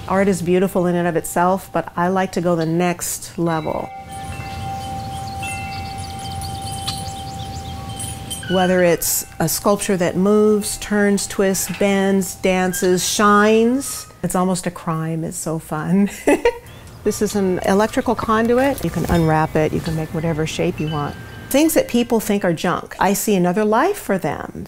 Art is beautiful in and of itself, but I like to go the next level. Whether it's a sculpture that moves, turns, twists, bends, dances, shines, it's almost a crime. It's so fun. This is an electrical conduit. You can unwrap it, you can make whatever shape you want. Things that people think are junk, I see another life for them.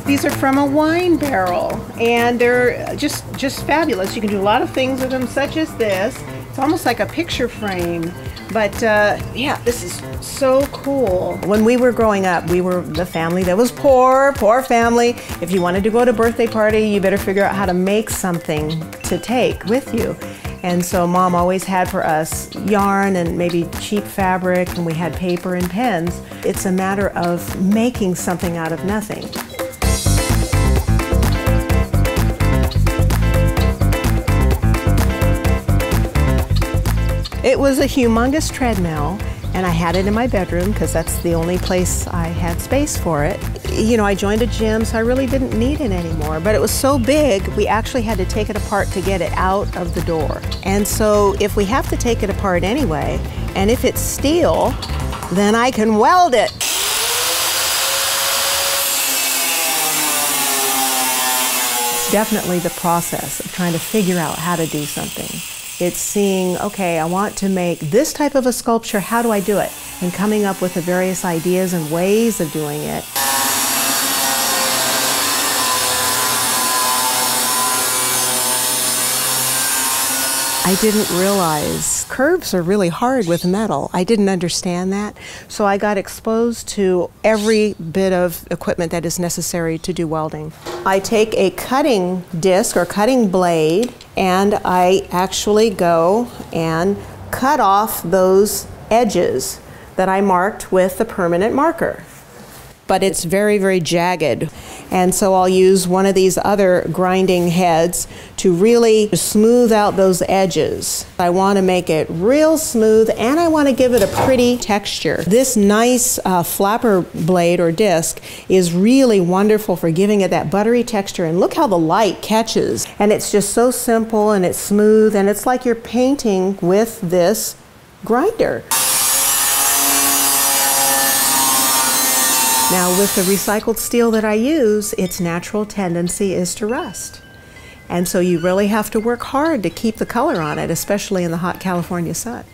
These are from a wine barrel, and they're just fabulous. You can do a lot of things with them, such as this. It's almost like a picture frame, but yeah, this is so cool. When we were growing up, we were the family that was poor family. If you wanted to go to a birthday party, you better figure out how to make something to take with you. And so Mom always had for us yarn and maybe cheap fabric, and we had paper and pens. It's a matter of making something out of nothing. It was a humongous treadmill, and I had it in my bedroom because that's the only place I had space for it. You know, I joined a gym, so I really didn't need it anymore, but it was so big, we actually had to take it apart to get it out of the door. And so if we have to take it apart anyway, and if it's steel, then I can weld it. It's definitely the process of trying to figure out how to do something. It's seeing, okay, I want to make this type of a sculpture, how do I do it? And coming up with the various ideas and ways of doing it. I didn't realize curves are really hard with metal. I didn't understand that. So I got exposed to every bit of equipment that is necessary to do welding. I take a cutting disc or cutting blade, and I actually go and cut off those edges that I marked with the permanent marker. But it's very, very jagged. And so I'll use one of these other grinding heads to really smooth out those edges. I want to make it real smooth, and I want to give it a pretty texture. This nice flapper blade or disc is really wonderful for giving it that buttery texture, and look how the light catches. And it's just so simple, and it's smooth, and it's like you're painting with this grinder. Now with the recycled steel that I use, its natural tendency is to rust. And so you really have to work hard to keep the color on it, especially in the hot California sun.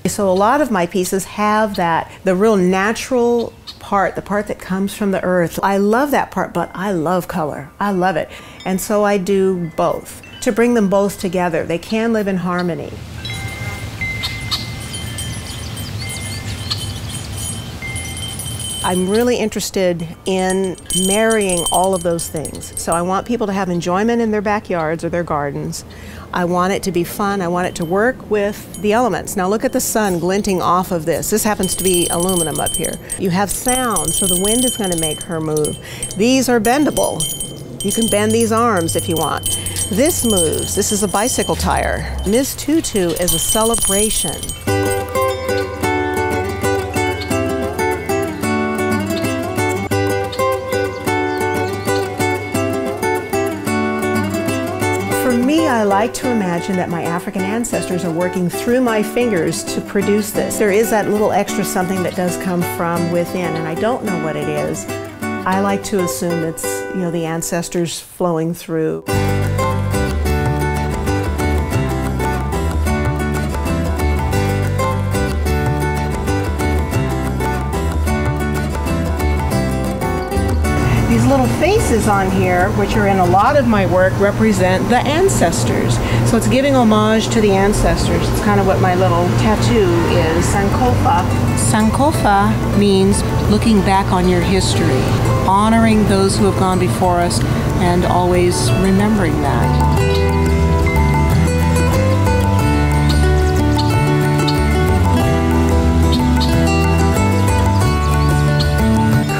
So a lot of my pieces have that, the real natural part, the part that comes from the earth. I love that part, but I love color. I love it. And so I do both, to bring them both together. They can live in harmony. I'm really interested in marrying all of those things. So I want people to have enjoyment in their backyards or their gardens. I want it to be fun. I want it to work with the elements. Now look at the sun glinting off of this. This happens to be aluminum up here. You have sound, so the wind is going to make her move. These are bendable. You can bend these arms if you want. This moves. This is a bicycle tire. Ms. Tutu is a celebration. For me, I like to imagine that my African ancestors are working through my fingers to produce this. There is that little extra something that does come from within, and I don't know what it is. I like to assume it's, you know, the ancestors flowing through. These little faces on here, which are in a lot of my work, represent the ancestors. So it's giving homage to the ancestors. It's kind of what my little tattoo is, Sankofa. Sankofa means looking back on your history, honoring those who have gone before us, and always remembering that.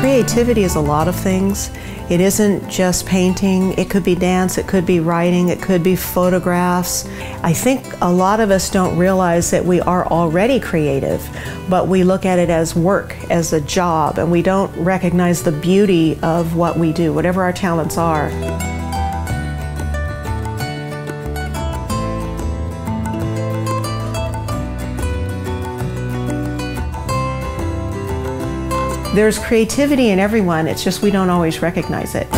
Creativity is a lot of things, It isn't just painting. It could be dance, it could be writing, it could be photographs. I think a lot of us don't realize that we are already creative, but we look at it as work, as a job, and we don't recognize the beauty of what we do, whatever our talents are. There's creativity in everyone, it's just we don't always recognize it.